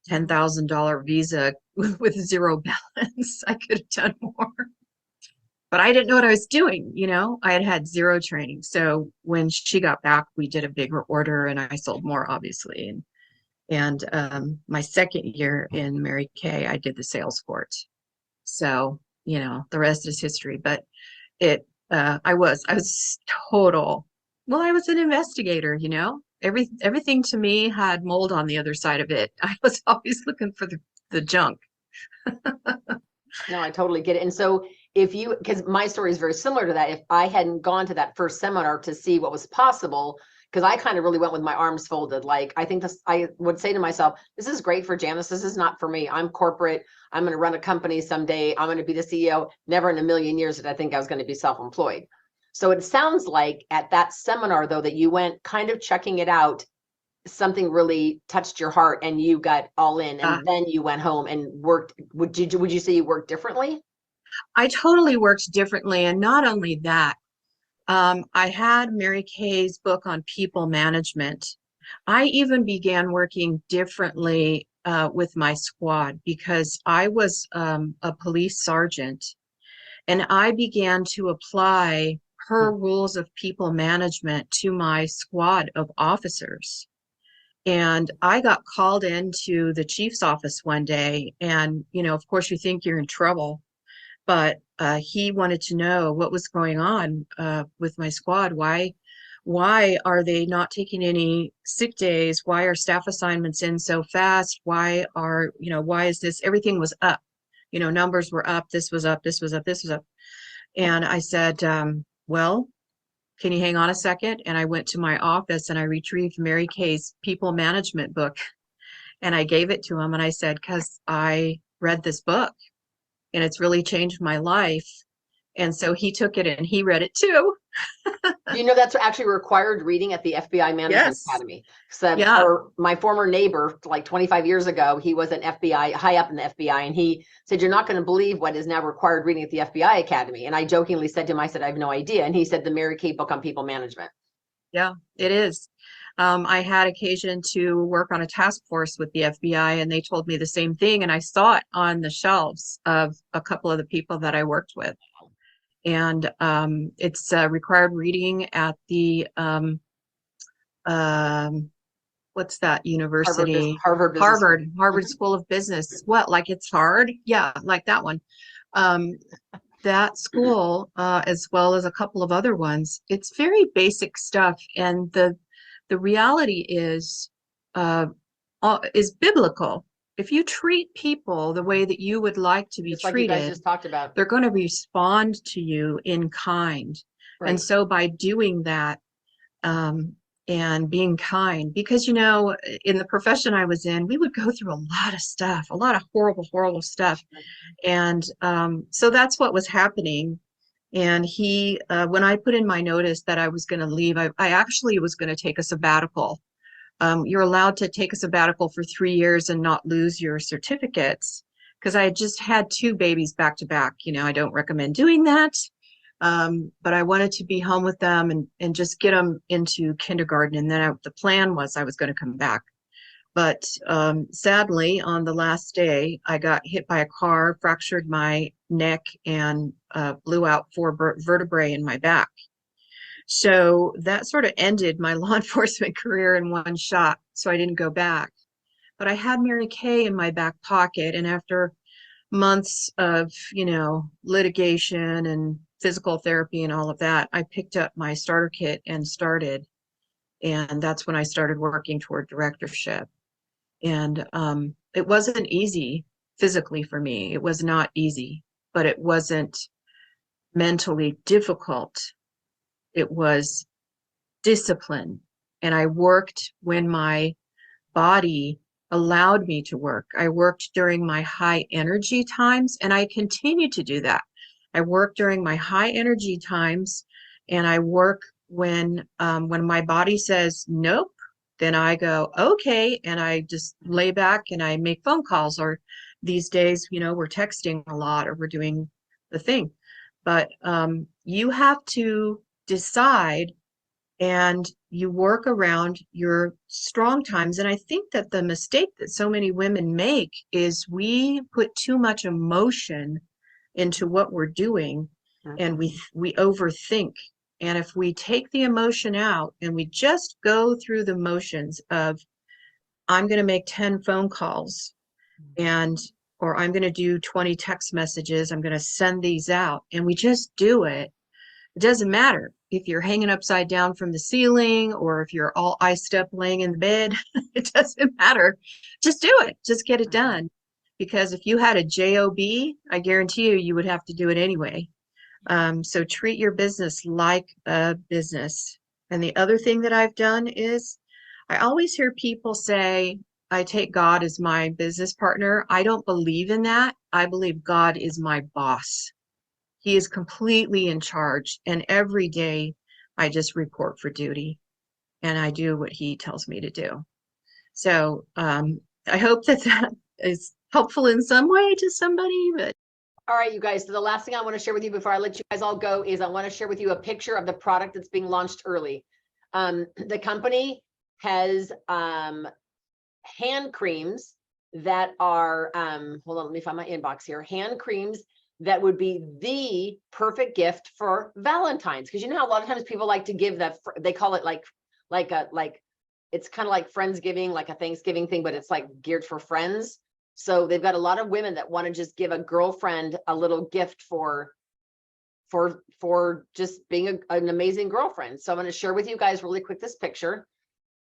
$10,000 Visa with zero balance. I could have done more. But I didn't know what I was doing, you know, I had zero training. So when she got back, we did a bigger order and I sold more, obviously. And my second year in Mary Kay, I did the sales court. So, you know, the rest is history. But I was total, well, I was an investigator, you know, everything to me had mold on the other side of it. I was always looking for the junk. no, I totally get it. And so because my story is very similar to that, if I hadn't gone to that first seminar to see what was possible, because I kind of really went with my arms folded. Like, I would say to myself, this is great for Janice. This is not for me. I'm corporate. I'm going to run a company someday. I'm going to be the CEO. Never in a million years did I think I was going to be self-employed. So it sounds like at that seminar, though, that you went kind of checking it out, something really touched your heart and you got all in, and then you went home and worked. Would you say you worked differently? I totally worked differently. And not only that, I had Mary Kay's book on people management. I even began working differently with my squad because I was a police sergeant, and I began to apply her rules of people management to my squad of officers. And I got called into the chief's office one day, and, you know, of course you think you're in trouble, but he wanted to know what was going on with my squad. Why are they not taking any sick days? Why are staff assignments in so fast? Why is this? Everything was up. You know, numbers were up. This was up. This was up. This was up. And I said, well, can you hang on a second? And I went to my office and I retrieved Mary Kay's people management book, and I gave it to him. And I said, because I read this book and it's really changed my life. And so he took it and he read it too. You know, that's actually required reading at the FBI Management Academy. So my former neighbor, like 25 years ago, he was an FBI, high up in the FBI, and he said, you're not going to believe what is now required reading at the FBI Academy. And I jokingly said to him, I said, I have no idea. And he said, the Mary Kay book on people management. Yeah, it is. I had occasion to work on a task force with the FBI, and they told me the same thing. And I saw it on the shelves of a couple of the people that I worked with. And it's required reading at the what's that university? Harvard School of Business. What, like it's hard? Yeah, like that one. that school, as well as a couple of other ones, it's very basic stuff. And the reality is biblical. If you treat people the way that you would like to be Just like you guys treated, just talked about. they're going to respond to you in kind. Right. And so by doing that, and being kind, because, you know, in the profession I was in, we would go through a lot of stuff, a lot of horrible, horrible stuff. And so that's what was happening. And he, when I put in my notice that I was going to leave, I actually was going to take a sabbatical. You're allowed to take a sabbatical for 3 years and not lose your certificates, because I had just had 2 babies back to back. You know, I don't recommend doing that. But I wanted to be home with them and just get them into kindergarten. And then the plan was I was going to come back. But sadly, on the last day, I got hit by a car, fractured my neck, and blew out 4 vertebrae in my back. So that sort of ended my law enforcement career in one shot. So I didn't go back. But I had Mary Kay in my back pocket. And after months of, you know, litigation and physical therapy and all of that, I picked up my starter kit and started. And that's when I started working toward directorship. And it wasn't easy physically for me. It was not easy, but it wasn't mentally difficult. It was discipline. And I worked when my body allowed me to work. I worked during my high energy times, and I continue to do that. I work during my high energy times, and I work when my body says nope, then I go okay, and I just lay back and I make phone calls. Or these days, you know, we're texting a lot, or we're doing the thing. But you have to decide, and you work around your strong times. And I think that the mistake that so many women make is we put too much emotion into what we're doing, and we overthink. And if we take the emotion out and we just go through the motions of, I'm going to make 10 phone calls, or I'm going to do 20 text messages, I'm going to send these out, and we just do it. It doesn't matter if you're hanging upside down from the ceiling or if you're all iced up laying in the bed. It doesn't matter. Just do it. Just get it done. Because if you had a job, I guarantee you would have to do it anyway. So treat your business like a business. And the other thing that I've done is, I always hear people say, I take God as my business partner. I don't believe in that. I believe God is my boss. He is completely in charge. And every day I just report for duty and I do what he tells me to do. So I hope that is helpful in some way to somebody. But all right, you guys. So the last thing I want to share with you before I let you guys all go is I want to share with you a picture of the product that's being launched early. The company has hand creams that are, hold on, let me find my inbox here. Hand creams that would be the perfect gift for Valentine's. Because you know how a lot of times people like to give that, they call it like it's kind of like Friendsgiving, like a Thanksgiving thing, but it's like geared for friends. So they've got a lot of women that want to just give a girlfriend a little gift for just being an amazing girlfriend. So I'm going to share with you guys really quick this picture.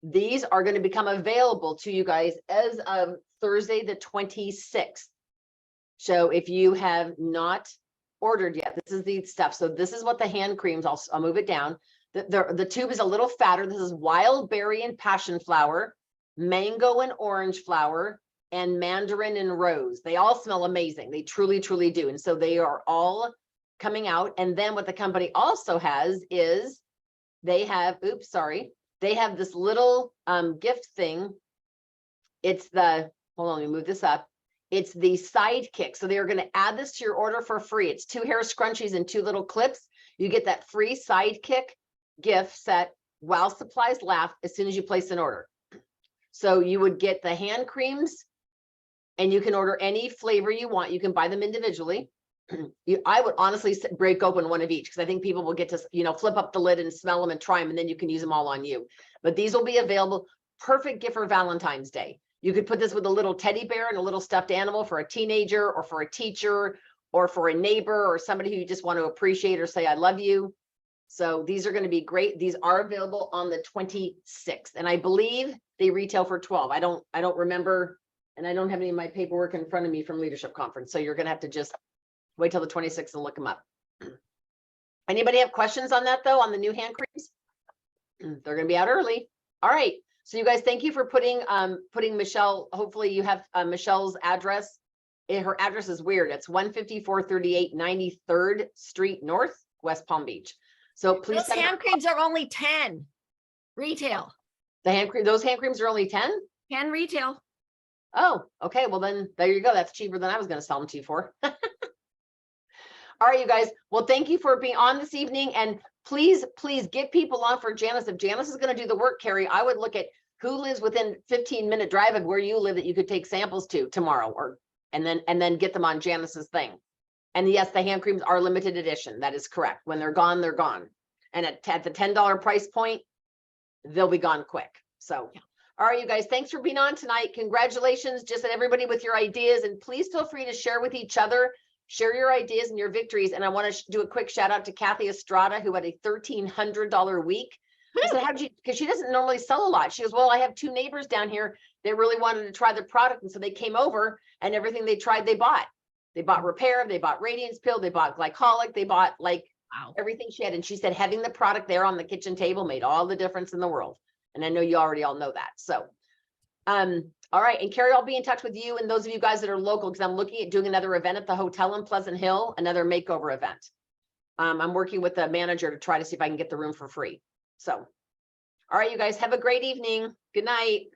These are going to become available to you guys as of Thursday, the 26th. So if you have not ordered yet, this is the stuff. So this is what the hand creams, I'll move it down. The tube is a little fatter. This is wild berry and passion flower, mango and orange flower, and mandarin and rose. They all smell amazing. They truly, truly do. And so they are all coming out. And then what the company also has is they have, they have this little gift thing. It's the, hold on, let me move this up. It's the sidekick. So they're going to add this to your order for free. It's 2 hair scrunchies and 2 little clips. You get that free sidekick gift set while supplies last as soon as you place an order. So you would get the hand creams, and you can order any flavor you want. You can buy them individually. I would honestly break open one of each, because I think people will get to, you know, flip up the lid and smell them and try them, and then you can use them all on you. But these will be available. Perfect gift for Valentine's Day. You could put this with a little teddy bear and a little stuffed animal for a teenager or for a teacher or for a neighbor or somebody who you just want to appreciate or say, I love you. So these are going to be great. These are available on the 26th. And I believe they retail for 12. I don't remember. And I don't have any of my paperwork in front of me from Leadership Conference. So you're going to have to just wait till the 26th and look them up. Anybody have questions on that though, on the new hand creams? They're going to be out early. All right. So you guys, thank you for putting Michelle. Hopefully you have Michelle's address. Her address is weird. It's 15438 93rd Street North, West Palm Beach. So please Those hand creams are only 10 retail. those hand creams are only 10? 10 retail. Oh, okay. Well, then there you go. That's cheaper than I was going to sell them to you for. All right, you guys. Well, thank you for being on this evening. And please get people on for Janice. If Janice is going to do the work, Carrie, I would look at who lives within 15-minute drive of where you live that you could take samples to tomorrow, and then get them on Janice's thing. And yes, the hand creams are limited edition. That is correct. When they're gone, they're gone. And at the $10 price point, they'll be gone quick. So. Yeah. All right, you guys, thanks for being on tonight. Congratulations, just everybody with your ideas, and please feel free to share with each other, share your ideas and your victories. And I want to do a quick shout out to Kathy Estrada, who had a $1,300 week. I said, how'd you, because she doesn't normally sell a lot. She goes, well, I have 2 neighbors down here. They really wanted to try the product. And so they came over and everything they tried, they bought. They bought Repair, they bought Radiance Pill, they bought Glycolic, they bought everything she had. And she said, having the product there on the kitchen table made all the difference in the world. And I know you already all know that. So, all right. And Carrie, I'll be in touch with you and those of you guys that are local, because I'm looking at doing another event at the hotel in Pleasant Hill, another makeover event. I'm working with the manager to try to see if I can get the room for free. So, all right, you guys have a great evening. Good night.